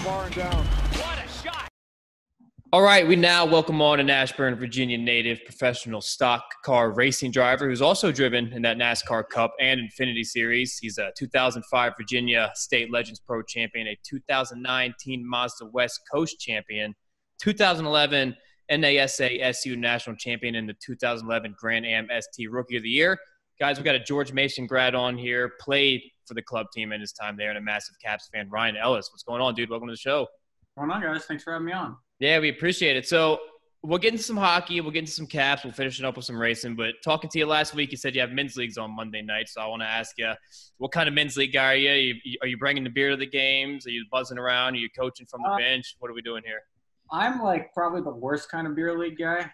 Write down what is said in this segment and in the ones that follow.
bar and down. What a shot! All right, we now welcome on an Ashburn, Virginia native professional stock car racing driver who's also driven in that NASCAR Cup and Xfinity Series. He's a 2005 Virginia State Legends Pro champion, a 2019 Mazda West Coast champion, 2011 NASA SU national champion, and the 2011 Grand Am ST Rookie of the Year. Guys, we got a George Mason grad on here, played for the club team in his time there, and a massive Caps fan, Ryan Ellis. What's going on, dude? Welcome to the show. What's going on, guys? Thanks for having me on. Yeah, we appreciate it. So we'll get into some hockey. We'll get into some Caps. We'll finish it up with some racing. But talking to you last week, you said you have men's leagues on Monday night. So I want to ask you, what kind of men's league guy are you? Are you bringing the beer to the games? Are you buzzing around? Are you coaching from the bench? What are we doing here? I'm like probably the worst kind of beer league guy.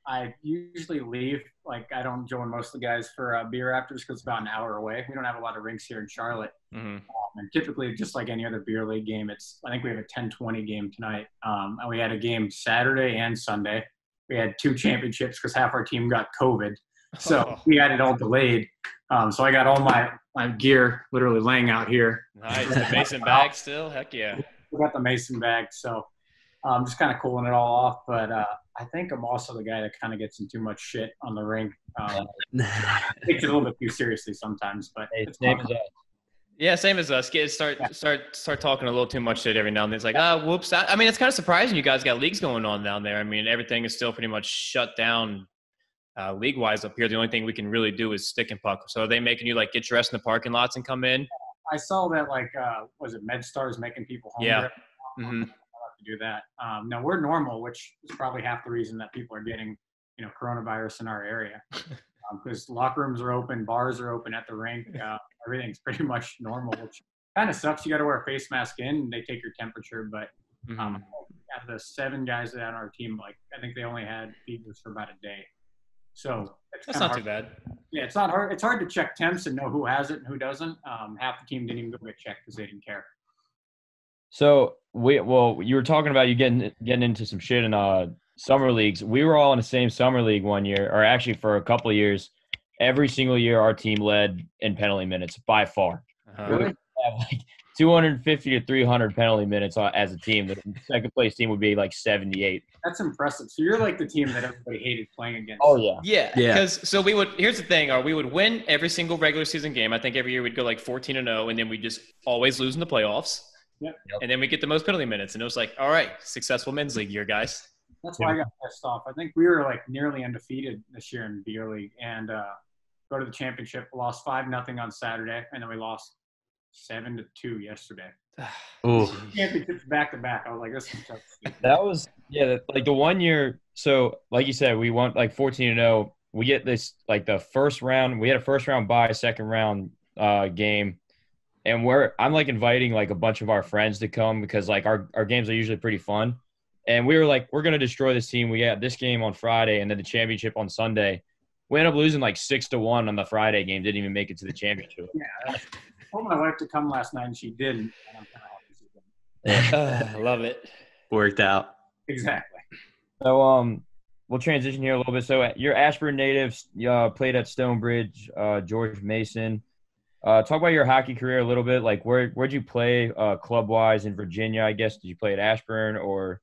I usually leave. Like I don't join most of the guys for beer afters because it's about an hour away. We don't have a lot of rinks here in Charlotte. Mm-hmm. And typically, just like any other beer league game, I think we have a 10-20 game tonight. And we had a game Saturday and Sunday. We had 2 championships because half our team got COVID. So we had it all delayed. So I got all my gear literally laying out here. Nice. The Mason bag still? Heck yeah. We got the Mason bag. So I'm just kind of cooling it all off. But I think I'm also the guy that kind of gets in too much shit on the rink. Takes it a little bit too seriously sometimes. But it's same as us. Yeah, same as us. Start talking a little too much shit every now and then. It's like, whoops. I mean, it's kind of surprising you guys got leagues going on down there. I mean, everything is still pretty much shut down league-wise up here. The only thing we can really do is stick and puck. So are they making you, like, get dressed in the parking lots and come in? I saw that, like, was it MedStar's making people home? Yeah. I'll have to do that. No, we're normal, which is probably half the reason that people are getting, coronavirus in our area. Because locker rooms are open, bars are open at the rink. Everything's pretty much normal, which kind of sucks. You got to wear a face mask in, and they take your temperature. But out of the 7 guys that had on our team, like I think they only had fevers for about a day. So that's not too bad. Yeah, it's not hard. It's hard to check temps and know who has it and who doesn't. Half the team didn't even go get checked because they didn't care. So you were talking about you getting into some shit in summer leagues. We were all in the same summer league one year, or actually for a couple of years. Every single year, our team led in penalty minutes by far. We would have like 250 to 300 penalty minutes as a team. The second place team would be like 78. That's impressive. So you're like the team that everybody hated playing against. Oh yeah, yeah. Because here's the thing: we would win every single regular season game. I think every year we'd go like 14-0, and then we just always lose in the playoffs. Yep. And then we get the most penalty minutes, and it was like, all right, successful men's league year, guys. That's why I got pissed off. I think we were like nearly undefeated this year in beer league, and go to the championship. We lost 5-0 on Saturday, and then we lost 7-2 yesterday. Oh, championships back to back. I was like, this is tough. That was like the one year. So like you said, we won like 14-0. We get this like the first round. We had a first round bye, second round game, and I'm like inviting like a bunch of our friends to come because like our games are usually pretty fun. And we were like, we're going to destroy this team. We got this game on Friday and then the championship on Sunday. We ended up losing like 6-1 on the Friday game. Didn't even make it to the championship. Yeah. I told my wife to come last night and she didn't. I love it. Worked out. Exactly. So we'll transition here a little bit. So you're Ashburn natives. You played at Stonebridge, George Mason. Talk about your hockey career a little bit. Like where'd you play club-wise in Virginia, I guess? Did you play at Ashburn or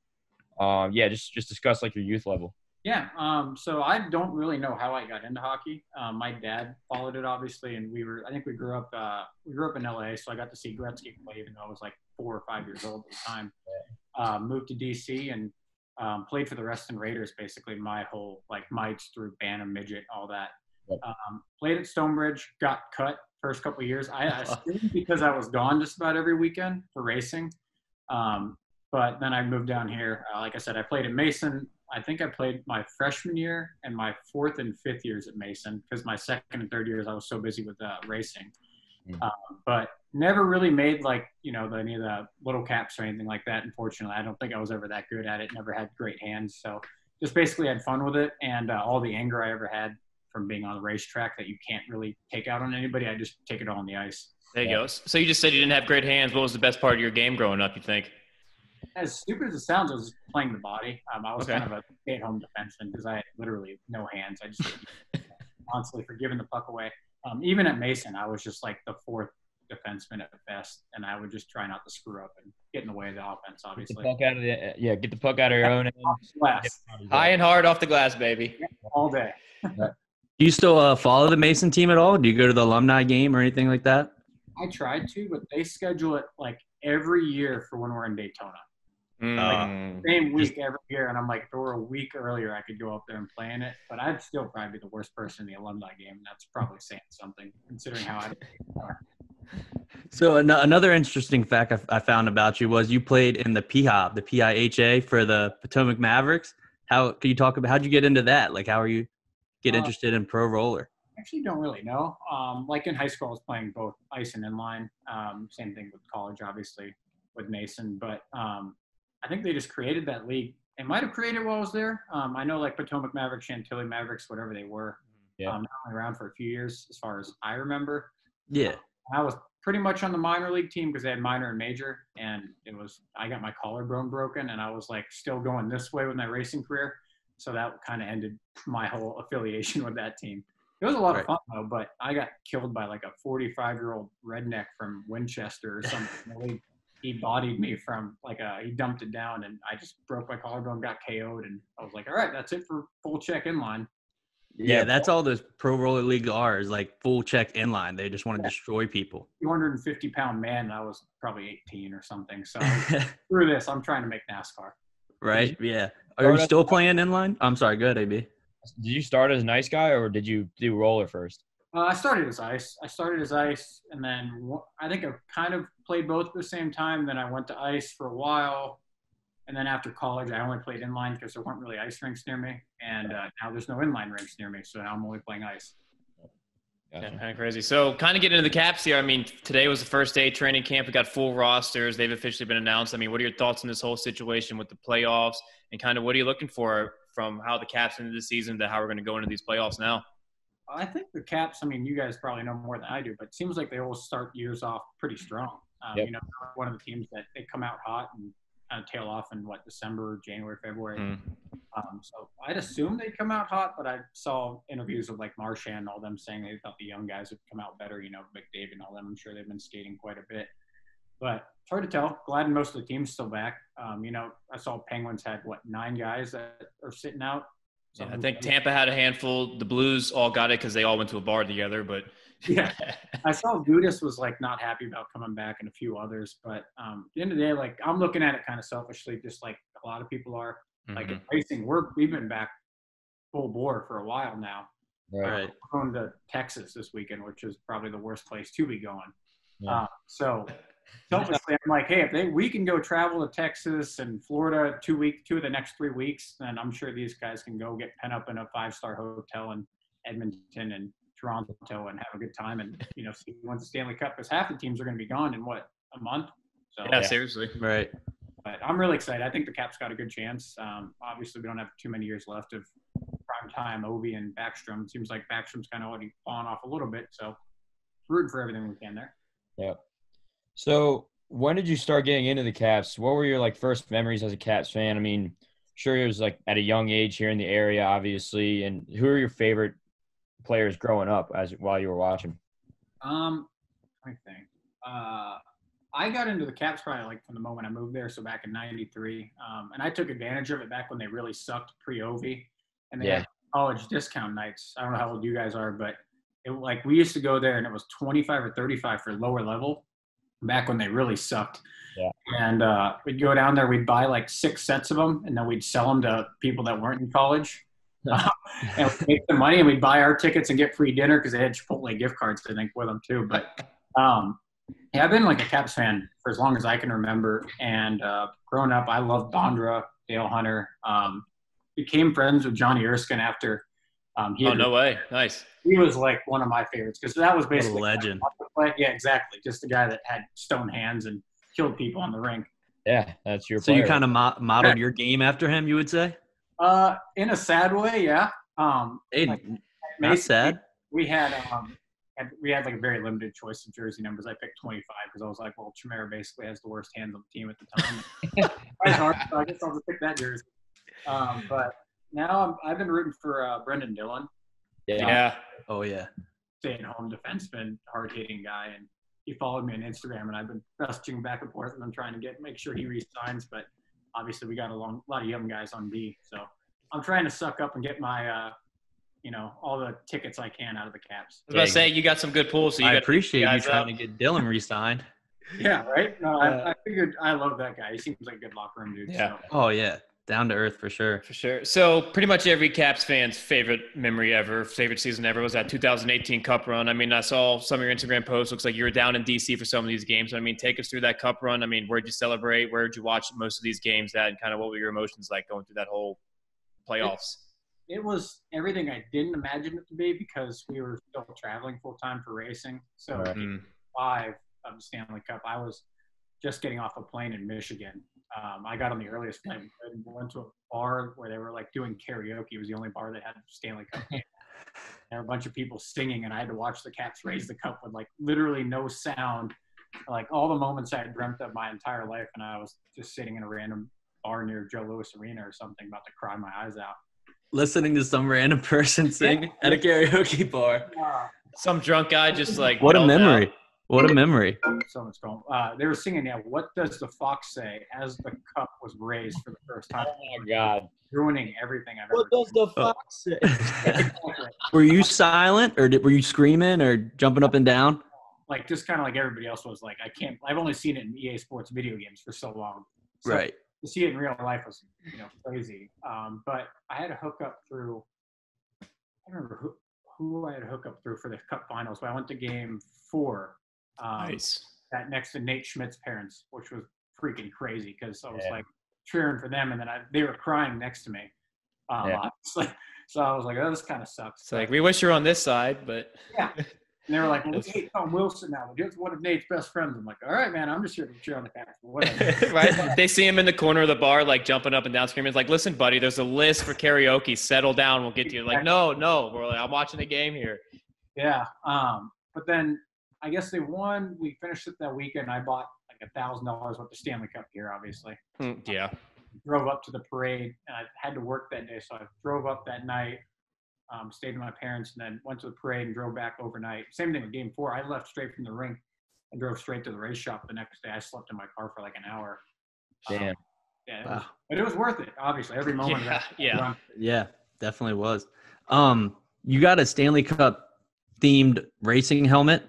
just discuss like your youth level. Yeah. So I don't really know how I got into hockey. My dad followed it obviously, and I think we grew up in LA, so I got to see Gretzky play even though I was like 4 or 5 years old at the time. Moved to DC and played for the Reston Raiders basically my whole like mites through Bantam, midget, all that. Played at Stonebridge, got cut first couple of years. I stayed because I was gone just about every weekend for racing. But then I moved down here. Like I said, I played at Mason. I think I played my freshman year and my 4th and 5th years at Mason because my 2nd and 3rd years I was so busy with racing. But never really made like, any of the little caps or anything like that. Unfortunately, I don't think I was ever that good at it. Never had great hands. So just basically had fun with it. And all the anger I ever had from being on the racetrack that you can't really take out on anybody, I just take it all on the ice. There you go. So you just said you didn't have great hands. What was the best part of your game growing up, you think? As stupid as it sounds, I was playing the body. I was kind of a stay-at-home defenseman because I had literally no hands. I just constantly for giving the puck away. Even at Mason, I was just like the 4th defenseman at best, and I would just try not to screw up and get in the way of the offense, obviously. Get the puck out of your own end. Glass. High and hard off the glass, baby. All day. Do you still follow the Mason team at all? Do you go to the alumni game or anything like that? I tried to, but they schedule it like every year for when we're in Daytona. Same week every year, and I'm like, if it were a week earlier, I could go up there and play in it. But I'd still probably be the worst person in the alumni game, and that's probably saying something, considering how I. So another interesting fact I found about you was you played in the PIHA, the PIHA for the Potomac Mavericks. How can you talk about how'd you get into that? Like, how are you get interested in pro roller? I actually don't really know. Like in high school, I was playing both ice and inline. Same thing with college, obviously, with Mason. But I think they just created that league. They might have created it while I was there. I know like Potomac Mavericks, Chantilly Mavericks, whatever they were. Not only around for a few years, as far as I remember. Yeah. I was pretty much on the minor league team because they had minor and major, and I got my collarbone broken, and I was like still going this way with my racing career. So that kind of ended my whole affiliation with that team. It was a lot of fun though, but I got killed by like a 45-year-old redneck from Winchester or something. He bodied me from he dumped it down, and I just broke my collarbone, got KO'd, and I was like, all right, that's it for full check inline. Yeah, that's all those pro roller league are, is like full check inline. They just want to destroy people. 250-pound man, and I was probably 18 or something. So through this, I'm trying to make NASCAR. Right? Yeah. Are you still playing inline? I'm sorry. Go ahead, AB. Did you start as an ice guy, or did you do roller first? I started as ice. And then I think I kind of played both at the same time. Then I went to ice for a while. And then after college, I only played inline because there weren't really ice rinks near me. And now there's no inline rinks near me, so now I'm only playing ice. Gotcha. Yeah, kind of crazy. So kind of getting into the Caps here. I mean, today was the first day of training camp. We got full rosters. They've officially been announced. I mean, what are your thoughts on this whole situation with the playoffs? And kind of what are you looking for from how the Caps ended the season to how we're going to go into these playoffs now? I think the Caps, I mean, you guys probably know more than I do, but it seems like they always start years off pretty strong. One of the teams that they come out hot and kind of tail off in December, January, February. So I'd assume they'd come out hot, but I saw interviews with like Marchand and all them saying they thought the young guys would come out better, McDavid and all them. I'm sure they've been skating quite a bit, but it's hard to tell. Glad most of the team's still back. I saw Penguins had 9 guys that are sitting out. Yeah, I think Tampa had a handful. The Blues all got it because they all went to a bar together. But yeah, I saw Gudas was not happy about coming back, and a few others. But at the end of the day, I'm looking at it kind of selfishly, just like a lot of people are. Like in racing, we've been back full bore for a while now. Right. We're going to Texas this weekend, which is probably the worst place to be going. Yeah. So selfishly, I'm like, hey, if we can go travel to Texas and Florida 2 of the next 3 weeks, then I'm sure these guys can go get pent up in a 5-star hotel in Edmonton and Toronto and have a good time and, see who wins the Stanley Cup, because half the teams are going to be gone in a month? So, yeah, seriously. Right. But I'm really excited. I think the Caps got a good chance. Obviously, we don't have too many years left of prime time, Ovi and Backstrom. It seems like Backstrom's kind of already fallen off a little bit, so rooting for everything we can there. Yeah. So when did you start getting into the Caps? What were your first memories as a Caps fan? I mean, sure it was at a young age here in the area, obviously. And who are your favorite players growing up while you were watching? I think. I got into the Caps probably from the moment I moved there, so back in '93, and I took advantage of it back when they really sucked pre-Ovi, and they had college discount nights. I don't know how old you guys are, but we used to go there, and it was 25 or 35 for lower level back when they really sucked. Yeah. And we'd go down there, we'd buy 6 sets of them, and then we'd sell them to people that weren't in college. And we'd make the money, and we'd buy our tickets and get free dinner because they had Chipotle gift cards, I think, with them too. But yeah, I've been a Caps fan for as long as I can remember. And growing up, I loved Bondra, Dale Hunter. Became friends with Johnny Erskine after no way. Nice. He was one of my favorites because that was basically a legend. Yeah, exactly. Just a guy that had stone hands and killed people on the rink. Yeah, that's your So player. you kind of modeled your game after him, you would say? In a sad way, yeah. Not sad. We had a very limited choice of jersey numbers. I picked 25 because I was like, well, Chimera basically has the worst hands on the team at the time. So I guess I'll just pick that jersey. But now I've been rooting for Brendan Dillon. Yeah. Oh, yeah. Stay-at-home defenseman, hard-hitting guy, and he followed me on Instagram, and I've been messaging back and forth, and I'm trying to make sure he resigns. But obviously, we got a lot of young guys on D, so I'm trying to suck up and get my all the tickets I can out of the Caps. I was about to say, you got some good pools. So I appreciate you trying to get Dylan re-signed. Yeah, right? No, I figured I love that guy. He seems like a good locker room dude. Yeah. So. Oh, yeah. Down to earth for sure. For sure. So pretty much every Caps fan's favorite memory ever, favorite season ever was that 2018 Cup run. I mean, I saw some of your Instagram posts. Looks like you were down in D.C. for some of these games. I mean, take us through that Cup run. I mean, where'd you celebrate? Where'd you watch most of these games at? And kind of what were your emotions like going through that whole playoffs? It was everything I didn't imagine it to be because we were still traveling full time for racing. So 5 of the Stanley Cup, I was just getting off a plane in Michigan. I got on the earliest plane and went to a bar where they were like doing karaoke. It was the only bar that had Stanley Cup game. There were a bunch of people singing, and I had to watch the Caps raise the cup with like literally no sound. Like all the moments I had dreamt of my entire life, and I was just sitting in a random bar near Joe Louis Arena or something, about to cry my eyes out. Listening to some random person sing at a karaoke bar. Some drunk guy just like. What a memory. Out. What a memory. So much going. They were singing, what does the fox say as the cup was raised for the first time? Oh, my God. Ruining everything I've ever done. What does the fox say? Were you silent, or were you screaming or jumping up and down? Like, just kind of like everybody else was. Like, I've only seen it in EA Sports video games for so long. So right. To see it in real life was, crazy. But I had a hookup through, I don't remember who I had a hookup through for the Cup Finals, but I went to Game 4. Nice. That next to Nate Schmidt's parents, which was freaking crazy because I was like cheering for them, and then they were crying next to me. So I was like, oh, this kind of sucks. It's like, we wish you were on this side, but yeah. And they were like, well, look at Tom Wilson now. We're just one of Nate's best friends. I'm like, all right, man, I'm just here to cheer on the Caps. Whatever. Right? They see him in the corner of the bar, like jumping up and down, screaming. It's like, listen, buddy, there's a list for karaoke. Settle down. We'll get to you. Like, no. We're like, I'm watching the game here. Yeah. But then I guess they won. We finished it that weekend. I bought like $1,000 worth of Stanley Cup gear, obviously. Yeah. Drove up to the parade, and I had to work that day, so I drove up that night, stayed with my parents, and then went to the parade and drove back overnight. Same thing with Game 4. I left straight from the rink and drove straight to the race shop the next day. I slept in my car for like an hour. Damn. Yeah, but it was worth it, obviously. Every moment of that. Yeah, definitely was. You got a Stanley Cup themed racing helmet.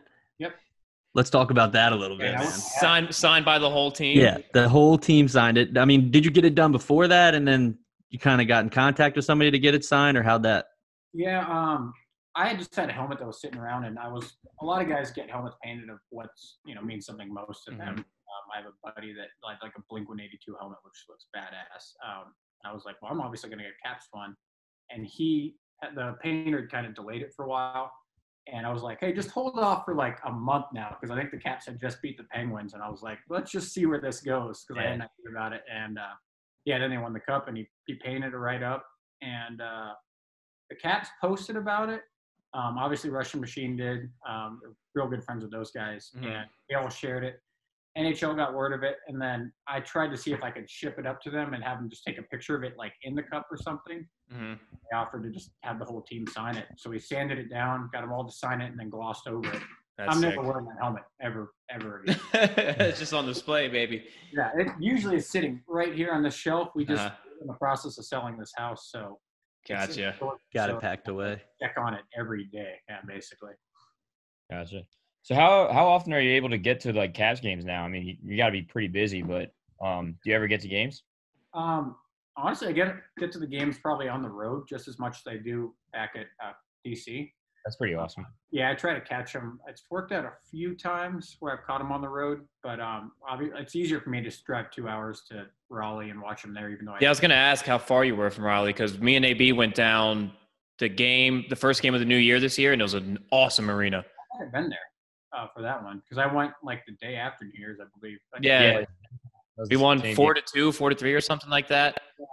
Let's talk about that a little bit, man. Signed by the whole team? Yeah, the whole team signed it. I mean, did you get it done before that, and then you kind of got in contact with somebody to get it signed, or how'd that? Yeah, I had just had a helmet that was sitting around, and a lot of guys get helmets painted of what's, means something most to them. I have a buddy that like a Blink-182 helmet, which looks badass. I was like, well, I'm obviously going to get Caps one. And the painter kind of delayed it for a while. And I was like, hey, just hold off for like a month now, because I think the Caps had just beat the Penguins. And I was like, let's just see where this goes, because I hadn't heard about it. And then they won the Cup, and he painted it right up. And the Caps posted about it. Obviously, Russian Machine did. They're real good friends with those guys. And they all shared it. NHL got word of it. And then I tried to see if I could ship it up to them and have them just take a picture of it like in the cup or something. They offered to just have the whole team sign it. So we sanded it down, got them all to sign it, and then glossed over it. I'm never wearing that helmet ever again. It's just on display, baby. Yeah, it usually is sitting right here on the shelf. We just in the process of selling this house, so gotcha. Got it packed away. Check on it every day, basically. Gotcha. So how often are you able to get to like Cavs games now? I mean, you got to be pretty busy, but do you ever get to games? Honestly, I get to the games probably on the road just as much as I do back at DC. That's pretty awesome. Yeah, I try to catch them. It's worked out a few times where I've caught them on the road, but it's easier for me to just drive 2 hours to Raleigh and watch them there, even though I was going to ask how far you were from Raleigh, because me and AB went down the first game of the new year this year, and it was an awesome arena. I haven't been there for that one, because I went like the day after New Year's, I believe. Yeah. We won 4-2, 4-3 or something like that. Yeah.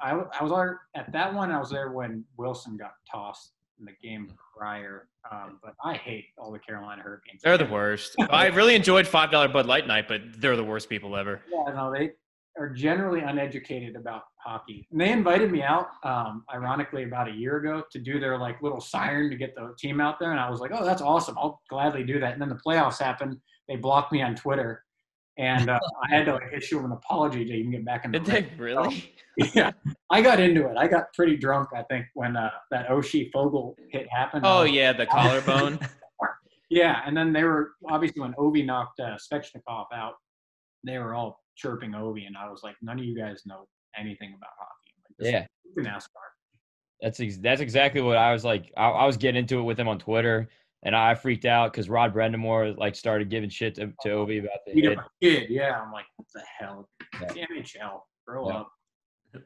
I was at that one. I was there when Wilson got tossed in the game prior. But I hate all the Carolina Hurricanes. They're the worst. I really enjoyed $5 Bud Light night, but they're the worst people ever. Yeah, no, are generally uneducated about hockey. And they invited me out, ironically, about a year ago to do their like little siren to get the team out there. And I was like, oh, that's awesome. I'll gladly do that. And then the playoffs happened. They blocked me on Twitter. And I had to like issue them an apology to even get back in the Did they really? So, yeah, I got into it. I got pretty drunk, I think, when that Oshie Fogel hit happened. Oh, yeah, the collarbone. Yeah, and then they were obviously when Ovi knocked Svechnikov out, they were all chirping Ovi, and I was like, none of you guys know anything about hockey. Like, this is NASCAR. That's exactly what I was like. I was getting into it with him on Twitter, and I freaked out because Rod Brendamore like started giving shit to Ovi about the hit. Kid, yeah. I'm like, what the hell? It's the NHL. Grow up.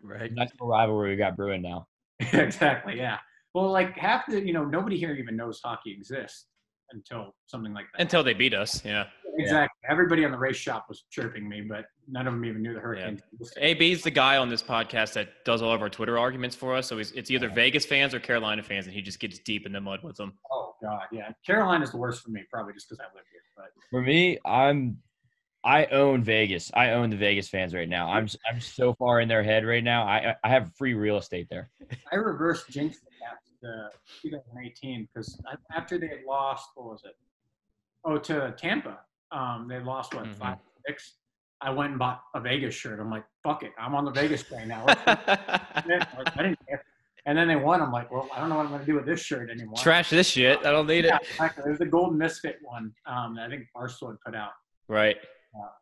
Right. Nice little rivalry we got brewing now. Exactly. Yeah. Well, like half the nobody here even knows hockey exists until something like that. Until they beat us. Yeah. Exactly. Yeah. Everybody on the race shop was chirping me, but none of them even knew the Hurricanes. Yeah. AB's the guy on this podcast that does all of our Twitter arguments for us. So it's either Vegas fans or Carolina fans, and he just gets deep in the mud with them. Oh God, yeah. Carolina's the worst for me, probably just because I live here. But for me, I own Vegas. I own the Vegas fans right now. I'm so far in their head right now. I have free real estate there. I reversed jinxed the Caps to 2018 because after they had lost, what was it? Oh, to Tampa. They lost 5-6. I went and bought a Vegas shirt. I'm like, fuck it, I'm on the Vegas train now. I didn't care. And then they won. I'm like, well, I don't know what I'm going to do with this shirt anymore. Trash this shit. I don't need it. Exactly. It was the Golden Misfit one that I think Barstool had put out. Right.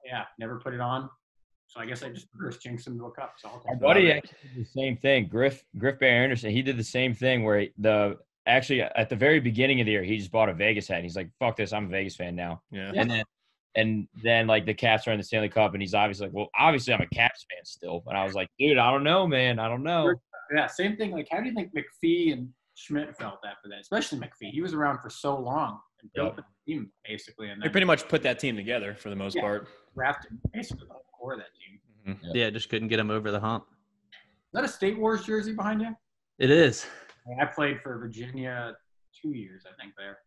Yeah, never put it on. So I guess I just reverse jinxed him to a cup. So my buddy actually did the same thing. Griff Bear Anderson, he did the same thing where actually at the very beginning of the year, he just bought a Vegas hat. And he's like, fuck this, I'm a Vegas fan now. Yeah. And then like the Caps are in the Stanley Cup, and he's obviously like, well, obviously I'm a Caps fan still. And I was like, dude, I don't know, man. I don't know. Yeah, same thing. Like, how do you think McPhee and Schmidt felt after that? Especially McPhee. He was around for so long and built the team basically. And they pretty much put that team together for the most part. Drafted basically the whole core of that team. Mm-hmm. Yeah, just couldn't get him over the hump. Is that a State Wars jersey behind you? It is. I played for Virginia 2 years, I think, there.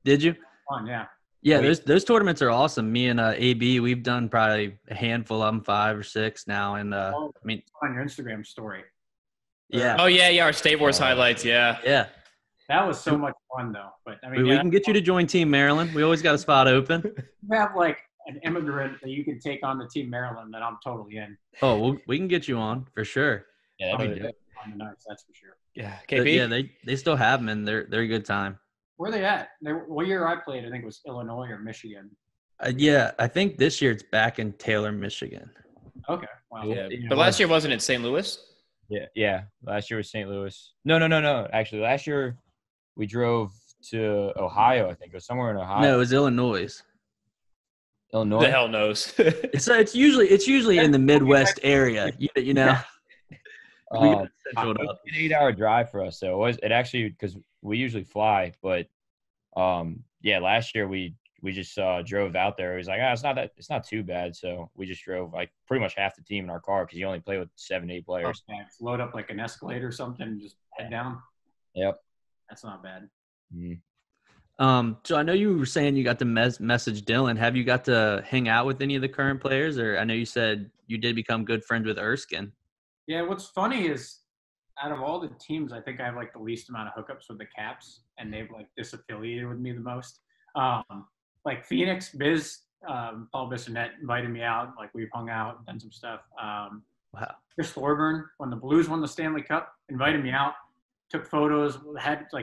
Did you? Fun, yeah. Yeah, those tournaments are awesome. Me and AB, we've done probably a handful of them, 5 or 6 now. And I mean, on your Instagram story. Yeah. Oh yeah, our State Wars highlights. Yeah. Yeah. That was so much fun though. But I mean, we can get you to join Team Maryland. We always got a spot open. You have like an immigrant that you can take on the Team Maryland that I'm totally in. Oh, we can get you on for sure. Yeah, that'd be good. On the nights, that's for sure. Yeah. KP? Yeah, they still have them, and they're a good time. Where are they at? What year I played, I think it was Illinois or Michigan. Yeah, I think this year it's back in Taylor, Michigan. Okay. Wow. Yeah. But last year wasn't it St. Louis? Yeah. Last year was St. Louis. No. Actually, last year we drove to Ohio. I think it was somewhere in Ohio. No, it was Illinois. Illinois. The hell knows. It's usually in the Midwest area. You know. It was an 8-hour drive for us, though. It actually because we usually fly, but last year we just drove out there. It was like, it's not too bad. So we just drove like pretty much half the team in our car because you only play with 7-8 players. Okay. Load up like an Escalade or something, and just head down. Yep, that's not bad. Mm-hmm. So I know you were saying you got to message Dylan. Have you got to hang out with any of the current players, or I know you said you did become good friends with Erskine. Yeah, what's funny is out of all the teams, I think I have like the least amount of hookups with the Caps, and they've like disaffiliated with me the most. Like Phoenix, Biz, Paul Bissonnette invited me out. Like we've hung out, done some stuff. Wow. Chris Thorburn, when the Blues won the Stanley Cup, invited me out, took photos,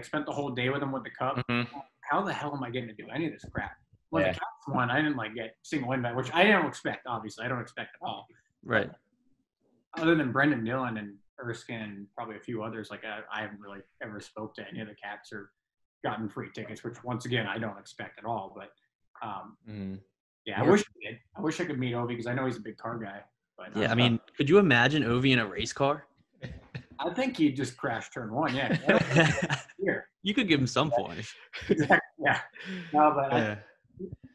spent the whole day with him with the cup. Mm-hmm. How the hell am I getting to do any of this crap? When the Caps won, I didn't get single invite, which I didn't expect. Obviously, I don't expect at all. Right. Other than Brendan Dillon and Erskine and probably a few others, I haven't really ever spoke to any of the Caps or gotten free tickets, which once again I don't expect at all. But I wish I did. I wish I could meet Ovi because I know he's a big car guy. But yeah, I mean, could you imagine Ovi in a race car? I think he'd just crash turn 1. Yeah. You could give him some points. Exactly. Yeah. No, but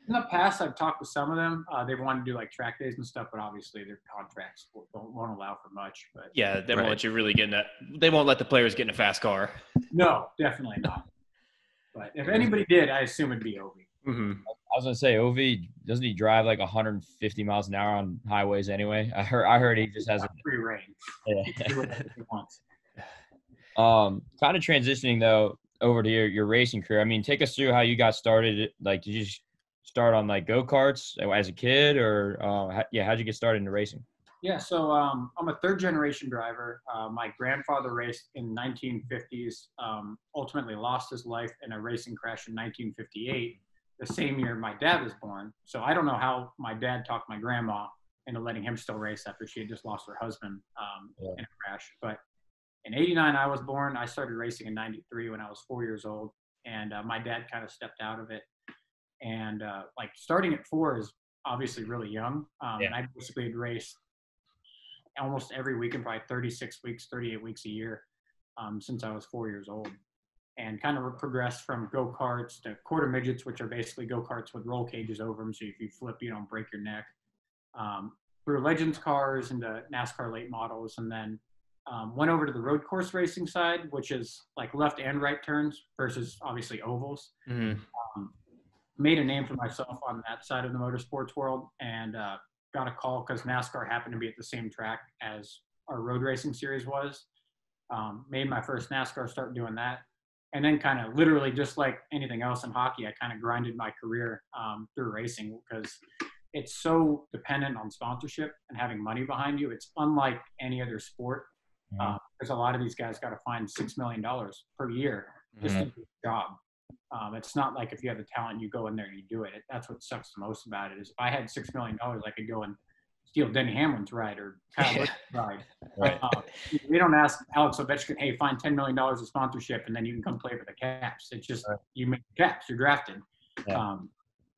in the past, I've talked with some of them. They want to do like track days and stuff, but obviously their contracts won't allow for much. But yeah, they won't let you really get in that. They won't let the players get in a fast car. No, definitely not. But if anybody did, I assume it'd be Ovi. Mm-hmm. I was gonna say Ov, doesn't he drive like 150 miles an hour on highways anyway? I heard he just has a free reign. yeah. He can do whatever he wants. Kind of transitioning though over to your racing career. I mean, take us through how you got started. Like, did you start on like go-karts as a kid, or how'd you get started into racing? Yeah, so I'm a third generation driver. My grandfather raced in 1950s, ultimately lost his life in a racing crash in 1958, the same year my dad was born. So I don't know how my dad talked my grandma into letting him still race after she had just lost her husband in a crash. But in 89, I was born. I started racing in 93 when I was 4 years old. And my dad kind of stepped out of it. And like starting at 4 is obviously really young. And I basically had raced almost every weekend, probably 36 weeks, 38 weeks a year since I was 4 years old. And kind of progressed from go-karts to quarter midgets, which are basically go-karts with roll cages over them. So if you flip, you don't break your neck. Through Legends cars into NASCAR late models, and then went over to the road course racing side, which is like left and right turns versus obviously ovals. Mm-hmm. Made a name for myself on that side of the motorsports world, and got a call because NASCAR happened to be at the same track as our road racing series was. Made my first NASCAR start doing that. And then kind of literally just like anything else in hockey, I kind of grinded my career through racing because it's so dependent on sponsorship and having money behind you. It's unlike any other sport. Because a lot of these guys got to find $6 million per year just to do the job. It's not like if you have the talent, you go in there and you do it. That's what sucks the most about it is if I had $6 million, I could go and steal Denny Hamlin's ride or Kyle Busch's ride. Right. We don't ask Alex Ovechkin, hey, find $10 million of sponsorship and then you can come play for the Caps. It's just you make the Caps, you're drafted. Yeah.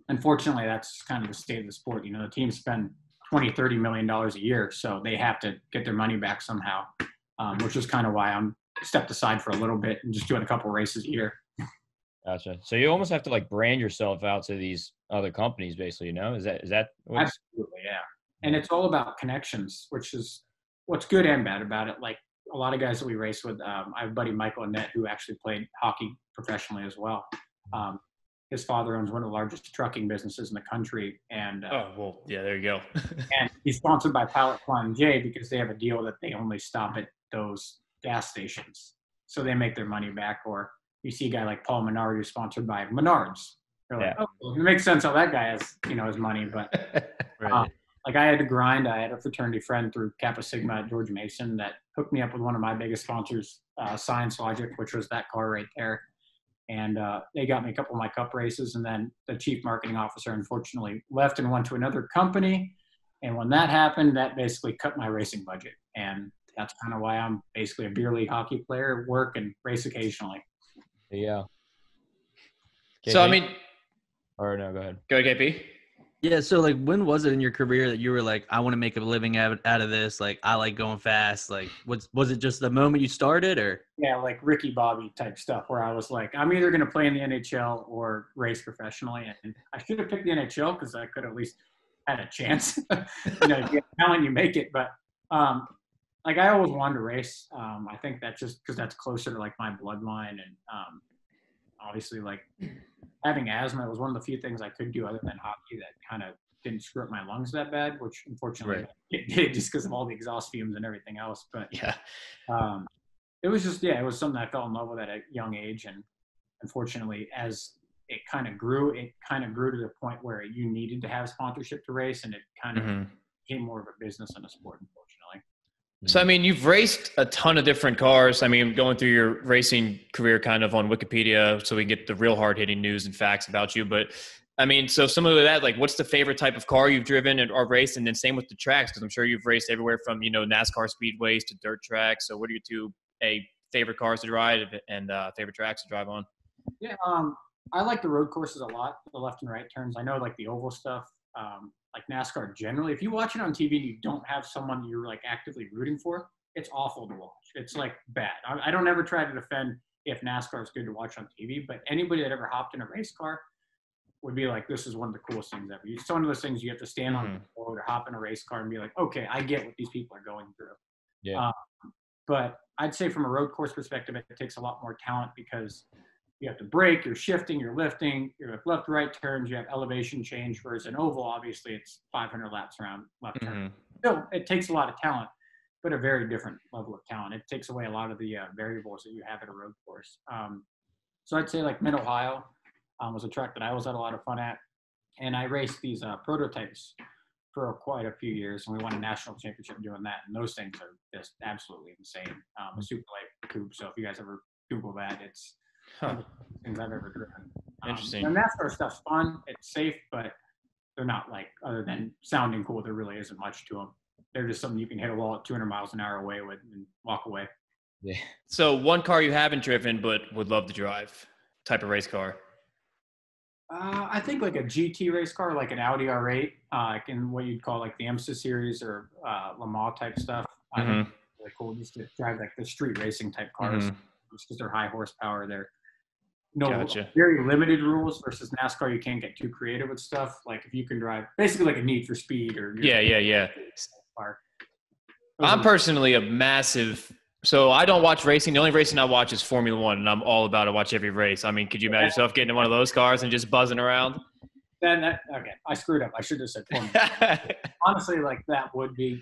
Unfortunately, that's kind of the state of the sport. You know, the teams spend $20-30 million a year, so they have to get their money back somehow, which is kind of why I'm stepped aside for a little bit and just doing a couple races a year. Gotcha. So you almost have to like brand yourself out to these other companies, basically. You know, is that what's... Absolutely, yeah. And it's all about connections, which is what's good and bad about it. Like a lot of guys that we race with, I have a buddy, Michael Annette, who actually played hockey professionally as well. His father owns one of the largest trucking businesses in the country. And there you go. and he's sponsored by Pilot Flying J because they have a deal that they only stop at those gas stations. So they make their money back. Or you see a guy like Paul Menard who's sponsored by Menards. They're like, oh, well, it makes sense how that guy has, his money. But like I had to grind. I had a fraternity friend through Kappa Sigma at George Mason that hooked me up with one of my biggest sponsors, Science Logic, which was that car right there. And they got me a couple of my cup races. And then the chief marketing officer, unfortunately, left and went to another company. And when that happened, that basically cut my racing budget. And that's kind of why I'm basically a beer league hockey player, work and race occasionally. Yeah. So, I mean, or no, go ahead. Go ahead, KP. Yeah, so like when was it in your career that you were like, I want to make a living out of this? Like, I like going fast. Like, was it just the moment you started or? Yeah, like Ricky Bobby type stuff where I was like, I'm either going to play in the NHL or race professionally. And I should have picked the NHL because I could at least had a chance. If you have talent, you make it. But like I always wanted to race. I think that's just because that's closer to like my bloodline. And obviously like having asthma was one of the few things I could do other than hockey that kind of didn't screw up my lungs that bad, which unfortunately it did just because of all the exhaust fumes and everything else. But it was just, it was something I fell in love with at a young age. And unfortunately, as it kind of grew to the point where you needed to have sponsorship to race, and it kind of became more of a business than a sport, unfortunately. So, I mean, you've raced a ton of different cars. I mean, going through your racing career kind of on Wikipedia so we get the real hard-hitting news and facts about you. But, I mean, so some of that, like, what's the favorite type of car you've driven or raced? And then same with the tracks, because I'm sure you've raced everywhere from, NASCAR speedways to dirt tracks. So what are your two favorite cars to ride and favorite tracks to drive on? Yeah, I like the road courses a lot, the left and right turns. I know, like, the oval stuff. Like NASCAR generally, if you watch it on TV and you don't have someone you're like actively rooting for, it's awful to watch. It's like bad. I don't ever try to defend if NASCAR is good to watch on TV, but anybody that ever hopped in a race car would be like, this is one of the coolest things ever. It's one of those things you have to stand on the road or hop in a race car and be like, okay, I get what these people are going through. Yeah. But I'd say from a road course perspective, it takes a lot more talent because, you have to brake, you're shifting, you're lifting, you're left, right turns, you have elevation change. Whereas an oval, obviously, it's 500 laps around left turn. Still, it takes a lot of talent, but a very different level of talent. It takes away a lot of the variables that you have at a road course. So I'd say like Mid-Ohio was a track that I always had a lot of fun at. And I raced these prototypes for quite a few years, and we won a national championship doing that. And those things are just absolutely insane. A super light coupe. So if you guys ever Google that, it's things I've ever driven. Interesting. And NASCAR stuff's fun. It's safe, but they're not like, other than sounding cool, there really isn't much to them. They're just something you can hit a wall at 200 miles an hour away with and walk away. Yeah. So one car you haven't driven but would love to drive, type of race car? I think like a GT race car, like an Audi R8, like in what you'd call like the IMSA series or Le Mans type stuff. I think it's really cool just to drive like the street racing type cars, just because they're high horsepower. They're very limited rules versus NASCAR. You can't get too creative with stuff. Like if you can drive basically like a Need for Speed or car. I'm personally a massive. So I don't watch racing. The only racing I watch is Formula One, and I'm all about to watch every race. I mean, could you imagine yourself getting in one of those cars and just buzzing around? Okay, I screwed up. I should have said Formula. Honestly, like that would be,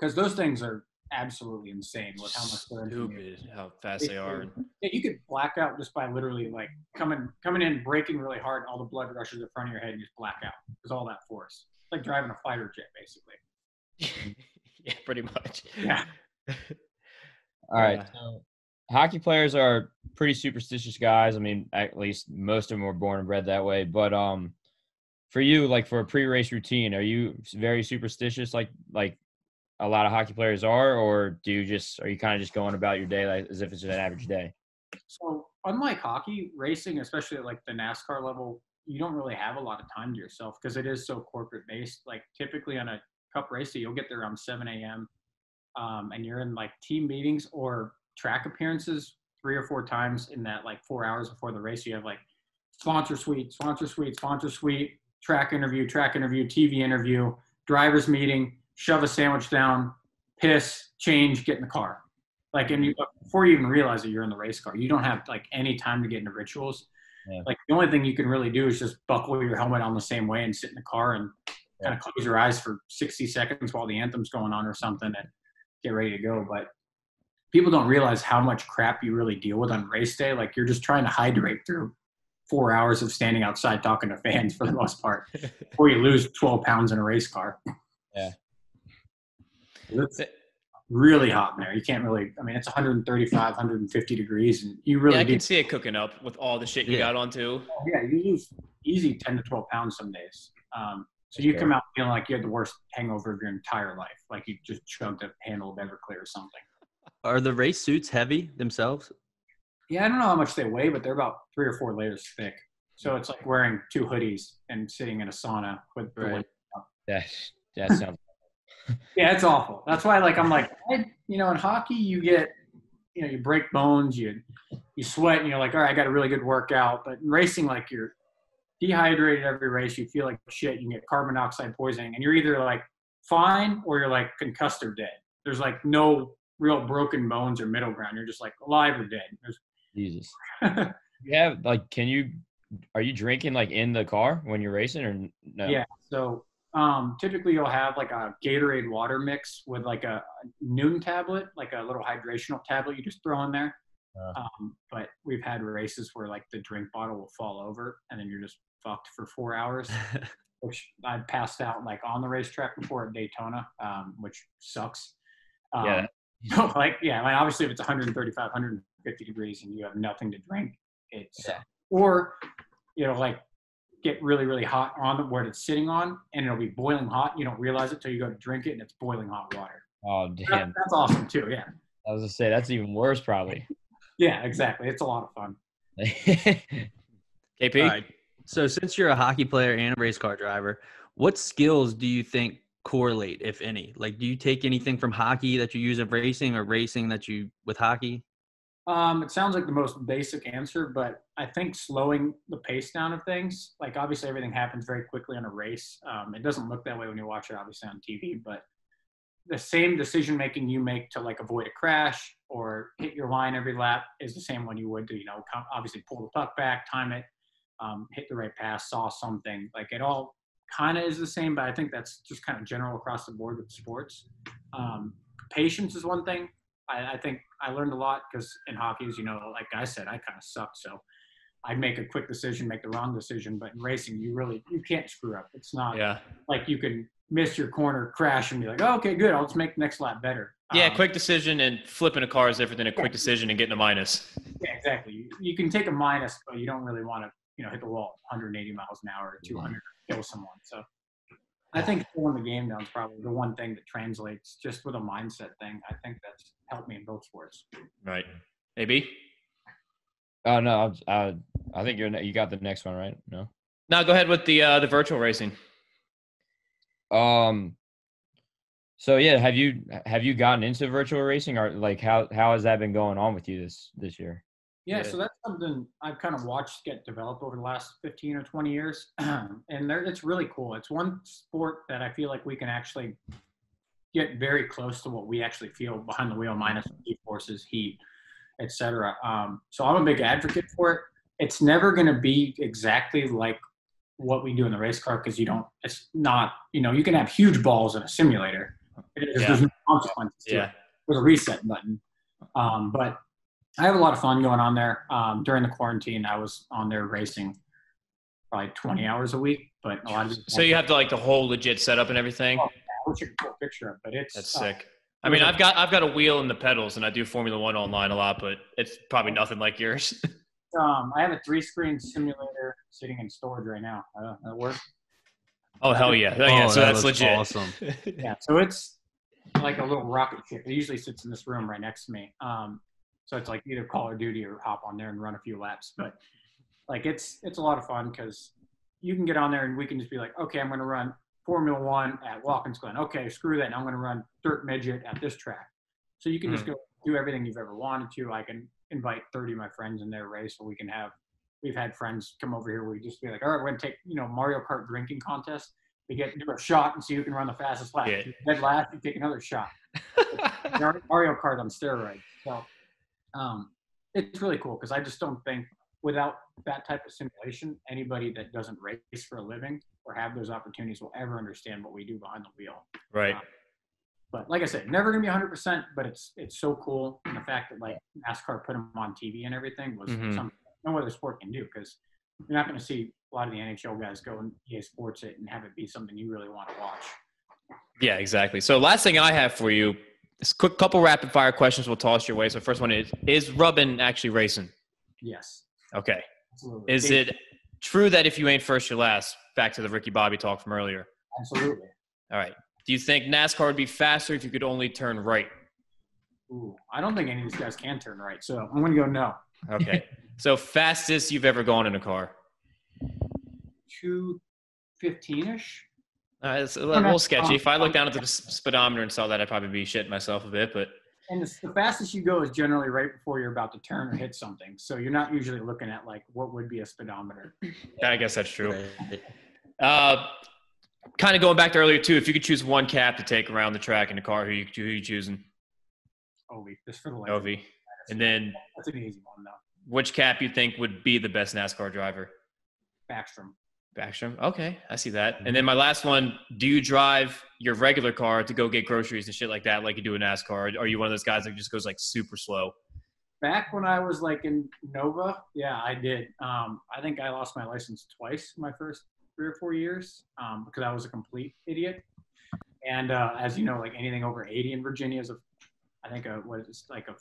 because those things are absolutely insane with how much they're stupid, how fast they are. Yeah, you could black out just by literally like coming in, braking really hard, and all the blood rushes in front of your head, and you just black out because all that force. It's like driving a fighter jet, basically. Yeah, pretty much. Yeah. All right. So hockey players are pretty superstitious guys. I mean, at least most of them were born and bred that way. But for you, like for a pre-race routine, are you very superstitious like a lot of hockey players are, or are you kind of just going about your day like as if it's an average day? So unlike hockey, racing, especially at like the NASCAR level, you don't really have a lot of time to yourself because it is so corporate based. Like typically on a cup race, you'll get there around 7 a.m. And you're in like team meetings or track appearances 3 or 4 times in that like 4 hours before the race. You have like sponsor suite, track interview, TV interview, driver's meeting, shove a sandwich down, piss, change, get in the car. Like, and before you even realize that you're in the race car, you don't have like any time to get into rituals. Yeah. Like the only thing you can really do is just buckle your helmet on the same way and sit in the car and kind of close your eyes for 60 seconds while the anthem's going on or something and get ready to go. But people don't realize how much crap you really deal with on race day. Like you're just trying to hydrate through 4 hours of standing outside talking to fans for the most part before you lose 12 pounds in a race car. Yeah. It's really hot in there. You can't really, I mean, it's 135, 150 degrees and you really I can see it cooking up with all the shit you got on too. Yeah, you lose easy 10 to 12 pounds some days. So you come out feeling like you had the worst hangover of your entire life. Like you just chugged a handle of Everclear or something. Are the race suits heavy themselves? Yeah, I don't know how much they weigh, but they're about 3 or 4 layers thick. So it's like wearing 2 hoodies and sitting in a sauna with the window up. That sounds yeah, it's awful. That's why I'm like, in hockey you get, you break bones, you sweat and you're like, all right, I got a really good workout. But in racing, like you're dehydrated every race, you feel like shit, you can get carbon dioxide poisoning, and you're either like fine or you're like concussed or dead. There's like no real broken bones or middle ground. You're just like alive or dead. Jesus. Yeah, like are you drinking like in the car when you're racing or no? Yeah. So typically you'll have like a Gatorade water mix with like a Noon tablet, like a little hydrational tablet you just throw in there. But we've had races where like the drink bottle will fall over and then you're just fucked for 4 hours, which I passed out like on the racetrack before at Daytona, which sucks. Obviously if it's 135, 150 degrees and you have nothing to drink, or get really, really hot on where it's sitting on and it'll be boiling hot. You don't realize it till you go to drink it and it's boiling hot water. Oh, damn. That's awesome too. Yeah. I was gonna say that's even worse probably. Yeah, exactly. It's a lot of fun. KP? All right. So since you're a hockey player and a race car driver, what skills do you think correlate, if any? Like, do you take anything from hockey that you use in racing or racing that you with hockey? It sounds like the most basic answer, but I think slowing the pace down of things, like obviously everything happens very quickly on a race. It doesn't look that way when you watch it obviously on TV, but the same decision making you make to like avoid a crash or hit your line every lap is the same one you would to, obviously pull the puck back, time it, hit the right pass, saw something. Like it all kind of is the same, but I think that's just kind of general across the board with sports. Patience is one thing. I think I learned a lot because in hockey, as you know, like I said, I kind of sucked. So I'd make a quick decision, make the wrong decision. But in racing, you can't screw up. It's not like you can miss your corner, crash, and be like, oh, okay, good. I'll just make the next lap better. Yeah, quick decision and flipping a car is different than a quick decision and getting a minus. Yeah, exactly. You can take a minus, but you don't really want to, hit the wall at 180 miles an hour or 200 kill someone. So I think slowing the game down is probably the one thing that translates just with a mindset thing. I think that's helped me in both sports. Right. AB? Oh, no. I think you got the next one, right? No? No, go ahead with the virtual racing. So yeah, have you gotten into virtual racing, or like how has that been going on with you this year? Yeah, so that's something I've kind of watched get developed over the last 15 or 20 years. And it's really cool. It's one sport that I feel like we can actually get very close to what we actually feel behind the wheel, minus G-forces, heat, etc. So I'm a big advocate for it. It's never going to be exactly like what we do in the race car because it's not, you can have huge balls in a simulator. There's no consequences to it with a reset button. But I have a lot of fun going on there. During the quarantine, I was on there racing probably 20 hours a week. But a lot of so you have the whole legit setup and everything. Oh, yeah, I wish you could pull a picture of, but that's sick. I mean, I've got a wheel and the pedals, and I do Formula One online a lot, but it's probably nothing like yours. I have a 3-screen simulator sitting in storage right now. That works. Oh hell yeah! So that's legit. Awesome. Yeah, so it's like a little rocket ship. It usually sits in this room right next to me. So it's like either Call of Duty or hop on there and run a few laps. But like it's a lot of fun because you can get on there and we can just be like, okay, I'm going to run Formula One at Watkins Glen. Okay, screw that. I'm going to run Dirt Midget at this track. So you can just go do everything you've ever wanted to. I can invite 30 of my friends in their race, so we've had friends come over here where we just be like, all right, we're going to take, Mario Kart drinking contest. We get to do a shot and see who can run the fastest lap. Yeah. If you dead last, you take another shot. Mario Kart on steroids. So it's really cool because I just don't think without that type of simulation, anybody that doesn't race for a living or have those opportunities will ever understand what we do behind the wheel. Right. But like I said, never going to be 100%, but it's so cool. And the fact that like NASCAR put them on TV and everything was something no other sport can do because you're not going to see a lot of the NHL guys go and EA Sports it and have it be something you really want to watch. Yeah, exactly. So last thing I have for you is a quick couple rapid fire questions we'll toss your way. So first one is Rubbin actually racing? Yes. Okay. Absolutely. Is it true that if you ain't first, you're last? Back to the Ricky Bobby talk from earlier. Absolutely. All right. Do you think NASCAR would be faster if you could only turn right? Ooh, I don't think any of these guys can turn right, so I'm going to go no. Okay. So fastest you've ever gone in a car? 2:15-ish. It's a little sketchy. If I look down at the speedometer and saw that, I'd probably be shitting myself a bit. But and the fastest you go is generally right before you're about to turn or hit something. So you're not usually looking at like what would be a speedometer. Yeah, I guess that's true. Kind of going back to earlier too. If you could choose one cap to take around the track in the car, who you choosing? Ovi, just for the life. Ovi. And then that's an easy one though. Which cap you think would be the best NASCAR driver? Backstrom. Okay, I see that. And then my last one, do you drive your regular car to go get groceries and shit like that like you do in NASCAR? Or are you one of those guys that just goes like super slow? Back when I was like in Nova, yeah, I did. I think I lost my license twice in my first 3 or 4 years because I was a complete idiot. And as you know, like anything over 80 in Virginia is like a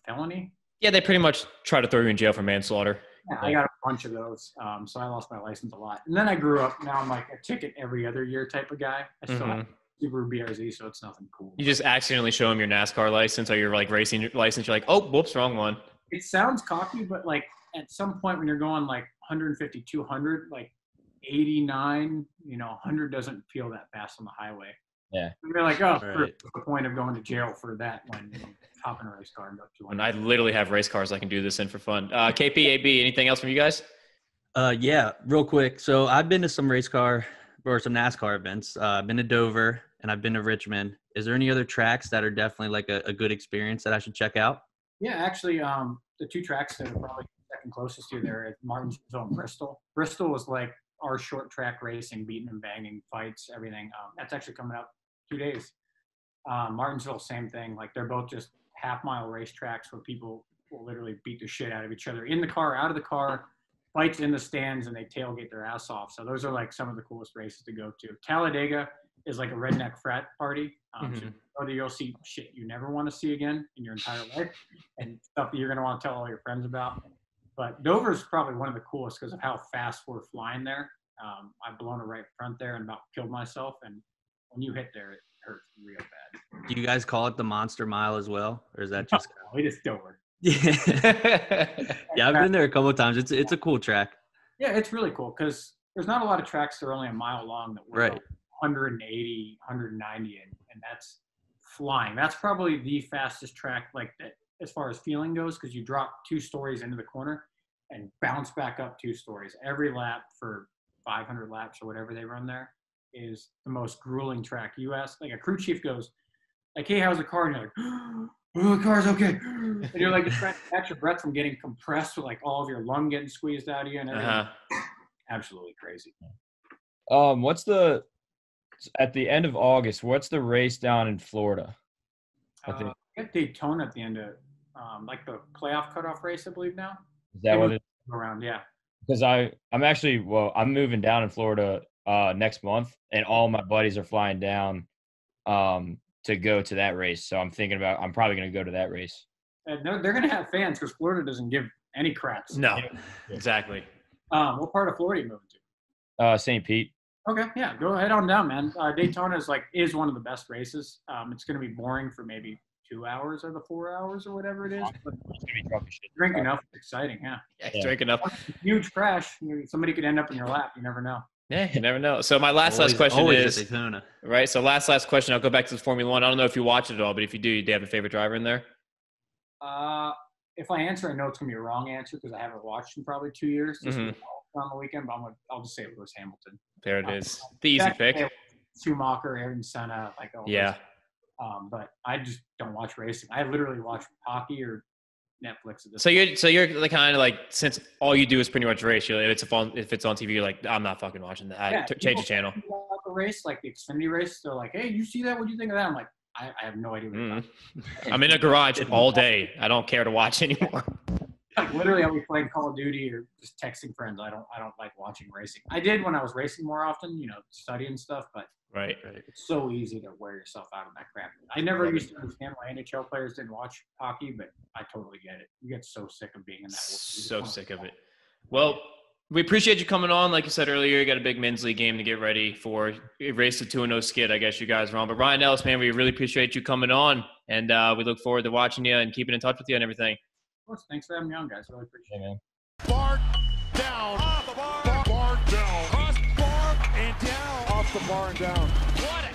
felony. Yeah, they pretty much try to throw you in jail for manslaughter. Yeah, I got a bunch of those, so I lost my license a lot. And then I grew up. Now I'm like a ticket every other year type of guy. I still have Subaru BRZ, so it's nothing cool. You just accidentally show them your NASCAR license or your like racing license. You're like, oh, whoops, wrong one. It sounds cocky, but like at some point when you're going like 150, 200, like 89, 100 doesn't feel that fast on the highway. Yeah. And you're like, oh, what's the point of going to jail for that when hop in a race car and go 200? And I literally have race cars I can do this in for fun. KP, AB, anything else from you guys? Yeah, real quick. So I've been to some race car or some NASCAR events. I've been to Dover and I've been to Richmond. Is there any other tracks that are definitely like a good experience that I should check out? Yeah, actually, the 2 tracks that are probably second closest to you there is Martinsville and Bristol. Bristol was like our short track racing, beating and banging fights, everything. That's actually coming up 2 days. Martinsville, same thing. Like they're both just half-mile racetracks where people will literally beat the shit out of each other in the car, out of the car, fights in the stands, and they tailgate their ass off. So those are like some of the coolest races to go to. Talladega is like a redneck frat party. So you'll see shit you never want to see again in your entire life, and stuff that you're going to want to tell all your friends about. But Dover is probably one of the coolest because of how fast we're flying there. I've blown a right front there and about killed myself. And when you hit there, it hurts real bad. Do you guys call it the Monster Mile as well, or is that just? No, it is Dover. Yeah, yeah, I've been there a couple of times. It's a cool track. Yeah, it's really cool because there's not a lot of tracks that are only a mile long that were Right. 180, 190, and that's flying. That's probably the fastest track like that as far as feeling goes because you drop 2 stories into the corner and bounce back up 2 stories. Every lap for 500 laps or whatever they run there is the most grueling track. You ask, like a crew chief goes, like, hey, how's the car? And you're like, oh, the car's okay. And you're like just trying to catch your breath from getting compressed with like all of your lung getting squeezed out of you and everything. Absolutely crazy. At the end of August, what's the race down in Florida? We got Daytona at the end of like the playoff cutoff race, I believe now. Is that what it is? Around, yeah. Because I'm moving down in Florida next month, and all my buddies are flying down to go to that race. So I'm probably going to go to that race. And they're going to have fans because Florida doesn't give any craps. No, exactly. What part of Florida are you moving to? St. Pete. Okay, yeah, go head on down, man. Daytona is one of the best races. It's going to be boring for maybe 2 hours of the 4 hours or whatever it is. But drink enough, it's exciting, yeah. Yeah, drink enough. Huge crash. Somebody could end up in your lap. You never know. Yeah, you never know. So my last question always is at Daytona. right. So last question. I'll go back to the Formula One. I don't know if you watch it at all, but if you do, you have a favorite driver in there? If I answer, I know it's going to be a wrong answer because I haven't watched in probably 2 years. On the weekend, but I'll just say Lewis Hamilton. There it is. The easy pick. Schumacher, Ayrton Senna, like all yeah. Those. But I just don't watch racing. I literally watch hockey or Netflix at this. So you're like kind of like, since all you do is pretty much race, if it's on TV, you're like, I'm not fucking watching that. Yeah, Change the channel. The race, like the Xfinity race, they're like, hey, you see that? What do you think of that? I'm like, I have no idea. I'm in a garage all day. I don't care to watch anymore. Like literally, I'll be playing Call of Duty or just texting friends. I don't like watching racing. I did when I was racing more often, studying stuff. But right. It's so easy to wear yourself out on that crap. I never used to understand why NHL players didn't watch hockey, but I totally get it. You get so sick of being in that world. So sick of it. Well, we appreciate you coming on. Like you said earlier, you got a big men's league game to get ready for. Race to 2-0 skid, I guess you guys are on. But Ryan Ellis, man, we really appreciate you coming on, and we look forward to watching you and keeping in touch with you and everything. Of course. Thanks for having me on, guys. Really appreciate it. Bar down. Off the bar. Bar down. Cross bar and down. Off the bar and down. What a